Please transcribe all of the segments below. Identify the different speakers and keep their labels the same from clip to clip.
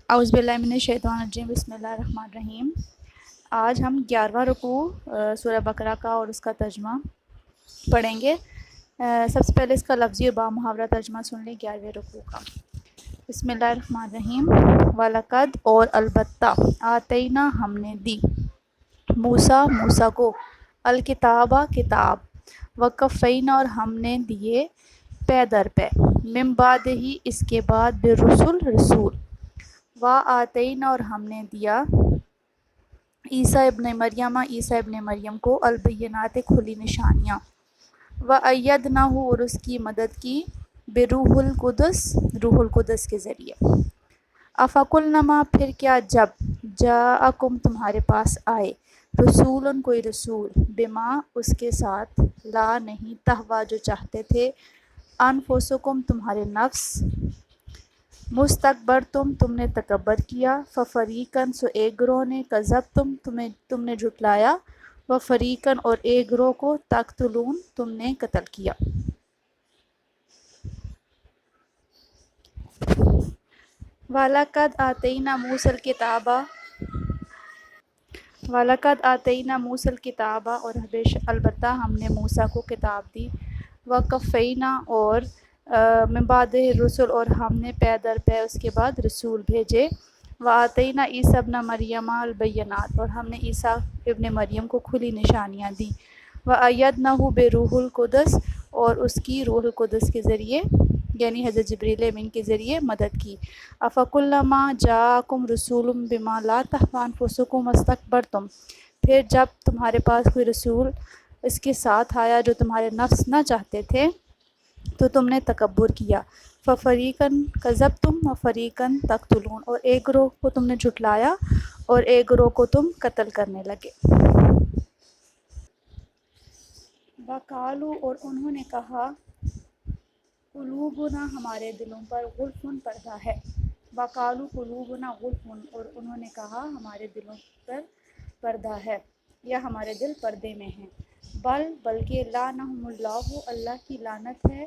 Speaker 1: اعوذ باللہ من الشیطان الرجیم، بسم اللہ الرحمن الرحیم۔ آج ہم 11واں رکوع سورہ بقرہ کا اور اس کا ترجمہ پڑھیں گے۔ سب سے پہلے اس کا لفظی و بامحاورہ ترجمہ سن لیں 11ویں رکوع کا۔ بسم اللہ الرحمن الرحیم۔ وَلَقَدْ اور البتہ آتینا ہم نے دی موسیٰ کو الکتابہ کتاب وکفینا اور ہم نے دیے پے در پے من بعد ہی اس کے بعد بالرسل رسول وآتینا اور ہم نے دیا عیسیٰ ابن مریم کو البینات کھلی نشانیاں وأیدناہ اور اس کی مدد کی بروح القدس کے ذریعے۔ افکلنما پھر کیا جب جاءکم تمہارے پاس آئے رسول کوئی رسول بما اس کے ساتھ لا نہیں تہوا جو چاہتے تھے انفسکم تمہارے نفس مستکبرتم تم نے تکبر کیا ففریقاً سو ایک گروہ نے کذبتم تم نے جھٹلایا وفریقاً اور ایک گروہ کو تقتلون تم نے قتل کیا۔ وَلَقَدْ آتَيْنَا مُوسَى الْكِتَابَ اور البتہ ہم نے موسیٰ کو کتاب دی وَقَفَّيْنَا اور من بعد الرسل اور ہم نے پے در پے اس کے بعد رسول بھیجے وآتینا عیسیٰ ابن مریم البینات اور ہم نے عیسیٰ ابن مریم کو کھلی نشانیاں دی وأیدناہ بروح القدس اور اس کی روح القدس کے ذریعے یعنی حضرت جبریل امین کے ذریعے مدد کی۔ افکلما جاءکم رسول بما لا تہوی انفسکم واستکبرتم پھر جب تمہارے پاس کوئی رسول اس کے ساتھ آیا جو تمہارے نفس نہ چاہتے تھے تو تم نے تکبر کیا۔ ففریقاً کذبتم وفریقاً تقتلون اور ایک گروہ کو تم نے جھٹلایا اور ایک گروہ کو تم قتل کرنے لگے۔ وقالو اور انہوں نے کہا قلوبنا ہمارے دلوں پر غلفٌ پردہ ہے۔ وقالو قلوبنا غلفٌ اور انہوں نے کہا ہمارے دلوں پر پردہ ہے یا ہمارے دل پردے میں ہیں۔ بلکہ لعنہم اللہ اللہ کی لعنت ہے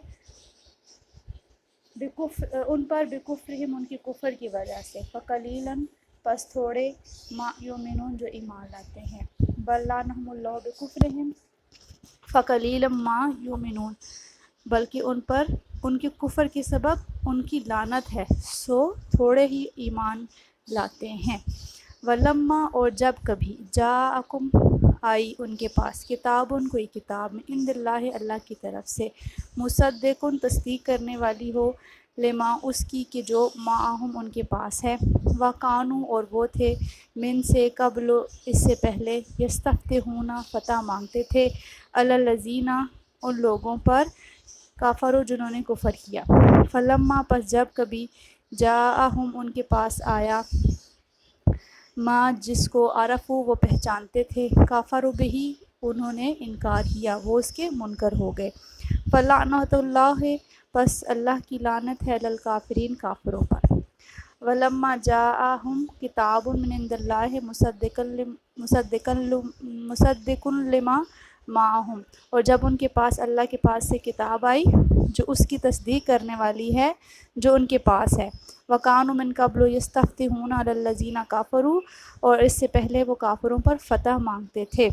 Speaker 1: ان پر بکفرہم ان کی کفر کی وجہ سے فقلیلاً پس تھوڑے ما یؤمنون جو ایمان لاتے ہیں۔ بل لعنہم اللہ بکفرہم فقلیلا ما یؤمنون بلکہ ان پر ان کے کفر کے سبب ان کی لعنت ہے سو تھوڑے ہی ایمان لاتے ہیں۔ ولما اور جب کبھی جاءکم آئی ان کے پاس کتابن کوئی کتاب من عند اللہ کی طرف سے مصدقن تصدیق کرنے والی ہو لما اس کی کہ جو معہم ان کے پاس ہے وکانوا اور وہ تھے من سے قبل اس سے پہلے یستفتحون فتح مانگتے تھے علی الذین ان لوگوں پر کافروا جنہوں نے کفر کیا۔ فلما پس جب کبھی جاءہم ان کے پاس آیا ما جس کو عرفوا وہ پہچانتے تھے کافروا بہ انہوں نے انکار کیا وہ اس کے منکر ہو گئے۔ فلعنۃ اللہ پس اللہ کی لعنت ہے علی الکافرین کافروں پر۔ ولما جاءہم کتاب من عند اللہ مصدق لما معہم اور جب ان کے پاس اللہ کے پاس سے کتاب آئی جو اس کی تصدیق کرنے والی ہے جو ان کے پاس ہے۔ وَكَانُوا مِن قَبْلُ يَسْتَفْتِحُونَ عَلَى الَّذِينَ كَفَرُوا اور اس سے پہلے وہ کافروں پر فتح مانگتے تھے۔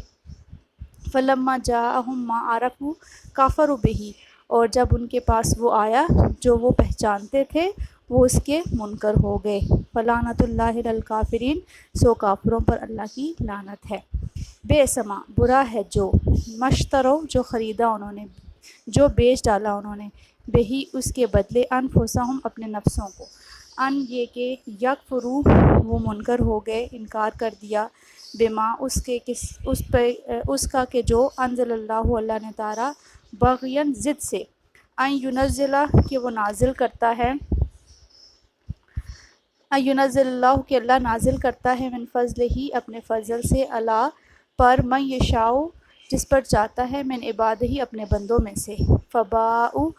Speaker 1: فَلَمَّا جَاءَهُم مَّا عَرَفُوا كَفَرُوا بِهِ اور جب ان کے پاس وہ آیا جو وہ پہچانتے تھے وہ اس کے منکر ہو گئے۔ فَلَعْنَةُ اللَّهِ عَلَى الْكَافِرِينَ سو کافروں پر اللہ کی لعنت ہے۔ بئس ما برا ہے جو مشترو جو خریدا انہوں نے جو بیچ ڈالا انہوں نے بہی اس کے بدلے انفسہم اپنے نفسوں کو ان یہ کہ یکفرو وہ منکر ہو گئے انکار کر دیا بما اس کا کہ جو انزل اللہ نے اتارا بغین ضد سے ان ینزلہ کہ وہ نازل کرتا ہے ان ینزل اللہ کہ اللہ نازل کرتا ہے من فضلہ ہی اپنے فضل سے اللہ پر من یشاء جس پر چاہتا ہے من عبادہ ہی اپنے بندوں میں سے فباءوا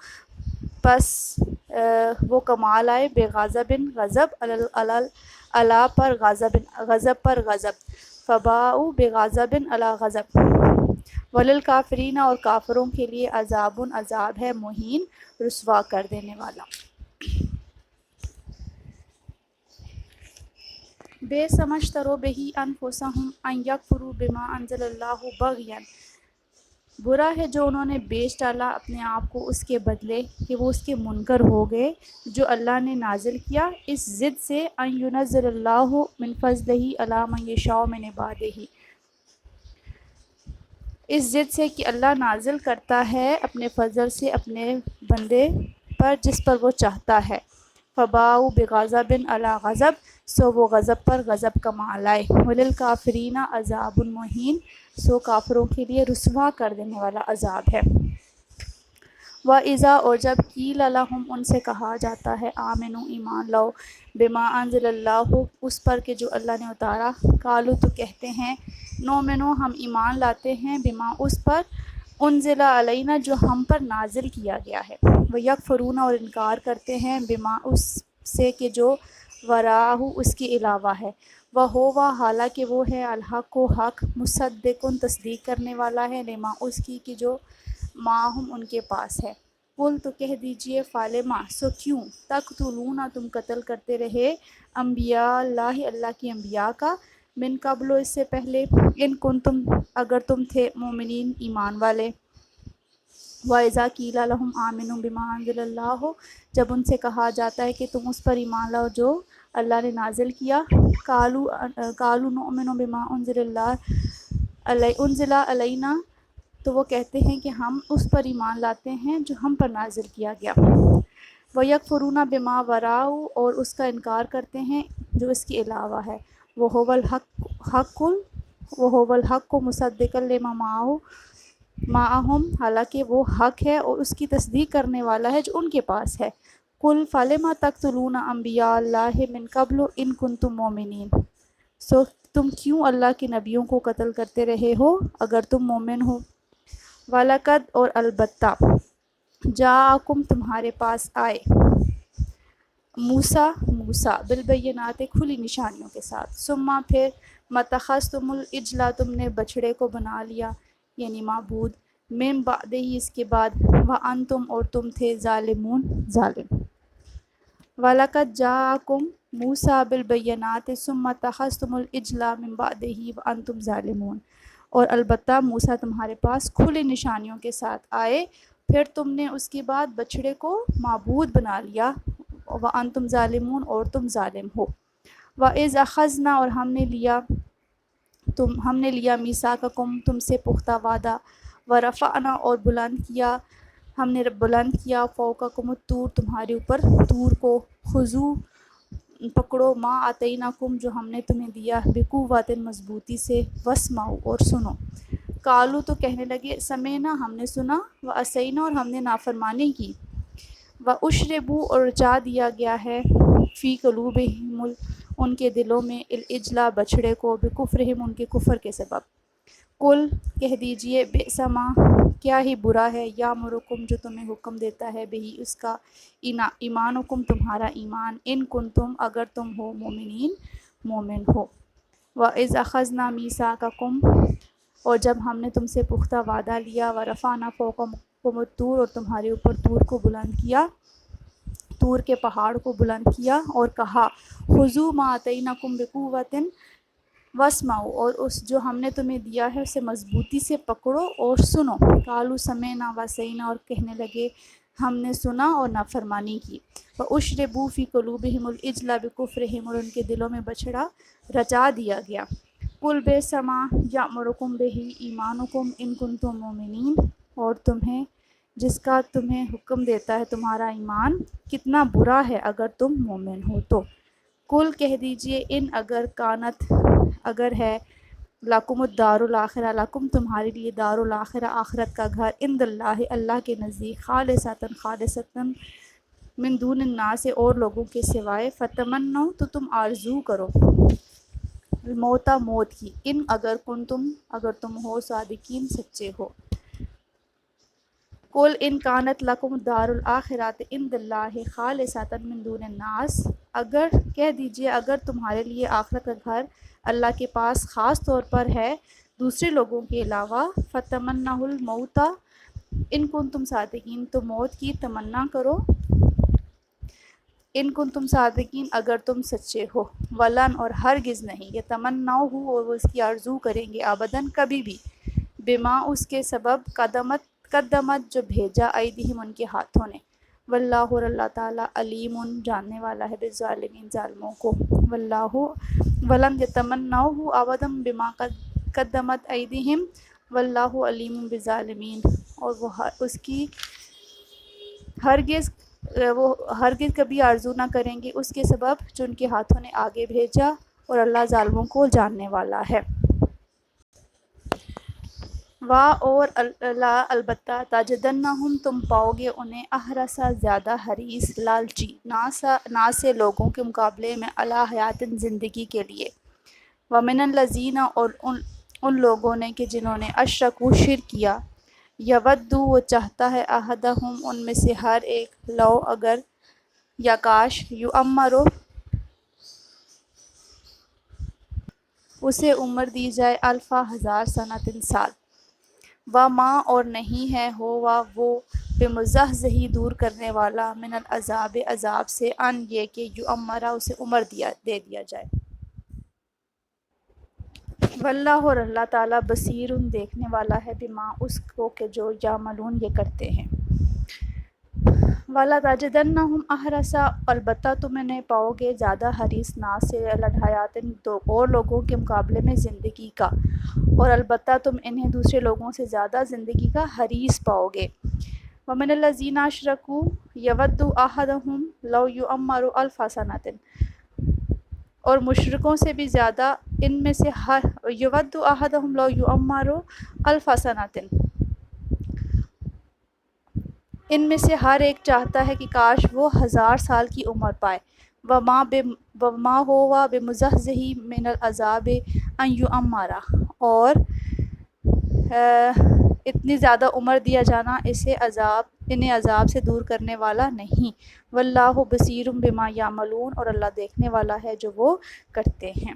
Speaker 1: پس وہ کمال آئے بغضب غضب اللہ پر غضب پر غضب فباءوا بغضب علی غضب وللکافرین اور کافروں کے لیے عذاب ہے مہین رسوا کر دینے والا۔ بے سمجھترو بہی انفسہم ان یکفروا بما انزل اللہ بغیا، برا ہے جو انہوں نے بیچ ڈالا اپنے آپ کو اس کے بدلے کہ وہ اس کے منکر ہو گئے جو اللہ نے نازل کیا، اس ضد سے ان ینزل اللہ من فضلہ علی من یشاء من عبادہ، اس ضد سے کہ اللہ نازل کرتا ہے اپنے فضل سے اپنے بندے پر جس پر وہ چاہتا ہے۔ فباؤ بغضب علی غضب، سو وہ غضب پر غضب کما لائے۔ وللکافرین عذاب مہین، سو کافروں کے لیے رسوا کر دینے والا عذاب ہے۔ وَإِذَا، اور جب قیل لَهُمْ، ان سے کہا جاتا ہے، آمنوا، ایمان لاؤ، بما انزل اللہ، اس پر کہ جو اللہ نے اتارا، قالوا، تو کہتے ہیں، نؤمن، ہم ایمان لاتے ہیں، بما، اس پر، انزل علینا، جو ہم پر نازل کیا گیا ہے، ویکفرون، اور انکار کرتے ہیں، بما، اس سے کہ جو وراءہ، اس کے علاوہ ہے، وہو، حالانکہ وہ ہے، الحق، و حق، مصدقن، تصدیق کرنے والا ہے، لما، اس کی کہ جو معہم، ان کے پاس ہے۔ قل، تو کہہ دیجئے، فالما، سو کیوں، تقتلون، تم قتل کرتے رہے، انبیاء اللہ، اللہ کی انبیاء کا، من قبل، اس سے پہلے، ان کنتم، اگر تم تھے، مومنین، ایمان والے۔ وَإِذَا قِيلَ لَهُمْ آمِنُوا بِمَا أَنزَلَ اللَّهُ، جب ان سے کہا جاتا ہے کہ تم اس پر ایمان لاؤ جو اللہ نے نازل کیا، قالوا نؤمن بما انزل علینا، تو وہ کہتے ہیں کہ ہم اس پر ایمان لاتے ہیں جو ہم پر نازل کیا گیا۔ وَيَكْفُرُونَ بِمَا وَرَاءَهُ، اور اس کا انکار کرتے ہیں جو اس کے علاوہ ہے، وَهُوَ الْحَقُّ مُصَدِّقًا لِمَا معہم، حالانکہ وہ حق ہے اور اس کی تصدیق کرنے والا ہے جو ان کے پاس ہے۔ قل فلم تقتلون انبیاء اللہ من قبل ان کنتم مومنین، سو تم کیوں اللہ کے نبیوں کو قتل کرتے رہے ہو اگر تم مومن ہو۔ وَلَقَدْ، اور البتہ، جاءکم، تمہارے پاس آئے، موسیٰ بالبینات، کھلی نشانیوں کے ساتھ، ثم، پھر، متخذتم العجل، تم نے بچھڑے کو بنا لیا، یعنی معبود، من بعدہ، اس کے بعد، وانتم، اور تم تھے، ظالمون، ظالم۔ وَلَقَدْ جَاءَكُم مُوسَىٰ بِالْبَيِّنَاتِ ثُمَّ اتَّخَذْتُمُ الْعِجْلَ مِن بَعْدِهِ وَأَنْتُمْ ظَالِمُونَ، اور البتہ موسیٰ تمہارے پاس کھلی نشانیوں کے ساتھ آئے، پھر تم نے اس کے بعد بچھڑے کو معبود بنا لیا، وَأَنْتُمْ ظَالِمُونَ، اور تم ظالم ہو۔ وَإِذْ أَخَذْنَا، اور ہم نے لیا میثاقکم، تم سے پختہ وعدہ، ورفعنا، اور ہم نے بلند کیا، فوقکم الطور، تمہارے اوپر طور کو، خذوا، پکڑو، ما آتیناکم، جو ہم نے تمہیں دیا، بقوۃ، مضبوطی سے، واسمعوا، اور سنو۔ قالوا، تو کہنے لگے، سمعنا، ہم نے سنا، وعصینا، اور ہم نے نافرمانی کی، واشربوا، اور رچا دیا گیا ہے، فی قلوبہم، ان کے دلوں میں، العجل، بچھڑے کو، بکفرہم، ان کے کفر کے سبب۔ قل، کہہ دیجئے، بئس ما، کیا ہی برا ہے، یامرکم، جو تمہیں حکم دیتا ہے، بہی، اس کا، ایمانکم، تمہارا ایمان، ان کنتم، اگر تم ہو، مومنین، مومن ہو۔ وَإِذْ أَخَذْنَا مِيثَاقَكُمْ، اور جب ہم نے تم سے پختہ وعدہ لیا، وَرَفَعْنَا فَوْقَكُمُ الطُّورَ، اور تمہارے اوپر طور کو بلند کیا، طور کے پہاڑ کو بلند کیا، اور کہا، خذوا ما آتیناکم بقوۃ واسمعوا، اور اس جو ہم نے تمہیں دیا ہے اسے مضبوطی سے پکڑو اور سنو۔ قالوا سمعنا وعصینا، اور کہنے لگے، ہم نے سنا اور نافرمانی کی۔ واشربوا فی قلوبہم العجل بکفرہم، اور ان کے دلوں میں بچھڑا رچا دیا گیا۔ قل بئس ما یأمرکم بہ ایمانکم ان کنتم مومنین، اور جس کا تمہیں حکم دیتا ہے تمہارا ایمان، کتنا برا ہے اگر تم مومن ہو تو۔ قل، کہہ دیجئے، ان، اگر ہے، لکم الدار الاخرہ، لکم، تمہارے لیے، دار الاخرہ، آخرت کا گھر، عند اللہ، اللہ کے نزدیک، خالصۃً من دون الناس، اور لوگوں کے سوائے، فتمنوا، تو تم آرزو کرو، الموت، موت کی، اگر تم ہو، صادقین، سچے ہو۔ قل ان کانت لکم الدار الاخرۃ عند اللہ خالصۃً من دون الناس، کہہ دیجئے، اگر تمہارے لیے آخرت کا گھر اللہ کے پاس خاص طور پر ہے دوسرے لوگوں کے علاوہ، فتمنوا الموت ان کنتم صادقین، تو موت کی تمنا کرو ان کن تم صادقین اگر تم سچے ہو، ولن اور ہرگز نہیں، یتمناؤ ہو اور وہ اس کی آرزو کریں گے، ابداً کبھی بھی، بما اس کے سبب قدمت جو بھیجا ایدیہم ان کے ہاتھوں نے، واللہ اور اللہ تعالیٰ علیم جاننے والا ہے بالظالمین ظالموں کو، واللہ ولن یتمناؤ ابدا بما قدمت ایدیہم واللہ علیم بالظالمین، اور وہ ہرگز کبھی آرزو نہ کریں گے اس کے سبب جو ان کے ہاتھوں نے آگے بھیجا، اور اللہ ظالموں کو جاننے والا ہے۔ اور البتہ تجدنہم تم پاؤ گے انہیں احرص زیادہ حریص، لالچی، ناس سے لوگوں کے مقابلے میں علی حیات زندگی کے لیے، ومن الذین اور ان لوگوں نے کہ جنہوں نے اشرکوا شرک کیا، یودو وہ چاہتا ہے احدہم ان میں سے ہر ایک، لو اگر یا کاش، یعمرو اسے عمر دی جائے، الفا ہزار سنۃ سال، وما اور نہیں ہے ہوا وہ بمزحزح دور کرنے والا، من العذاب عذاب سے، ان یہ کہ یعمرہ اسے عمر دے دیا جائے۔ واللہ اور اللہ تعالیٰ بصیر دیکھنے والا ہے، بما اس کو کہ جو یعملون یہ کرتے ہیں۔ وَلَا تَجِدَنَّهُمْ أَحْرَصَ البتہ تم انہیں پاؤ گے زیادہ حریص ناس سے، علی الحیات اور لوگوں کے مقابلے میں زندگی کا، اور البتہ تم انہیں دوسرے لوگوں سے زیادہ زندگی کا حریص پاؤ گے۔ وَمِنَ الَّذِينَ أَشْرَكُوا يَوَدُّ أَحَدُهُمْ لَوْ يُعَمَّرُ أَلْفَ سَنَةٍ، اور مشرکوں سے بھی زیادہ ان میں سے یود احدہم لو یعمر الف سنۃ، ان میں سے ہر ایک چاہتا ہے کہ کاش وہ 1000 سال کی عمر پائے، وما ہوا بمزحزح من العذاب ان یعمر، اور اتنی زیادہ عمر دیا جانا انہیں عذاب سے دور کرنے والا نہیں، واللہ بصیر بما یعملون اور اللہ دیکھنے والا ہے جو وہ کرتے ہیں۔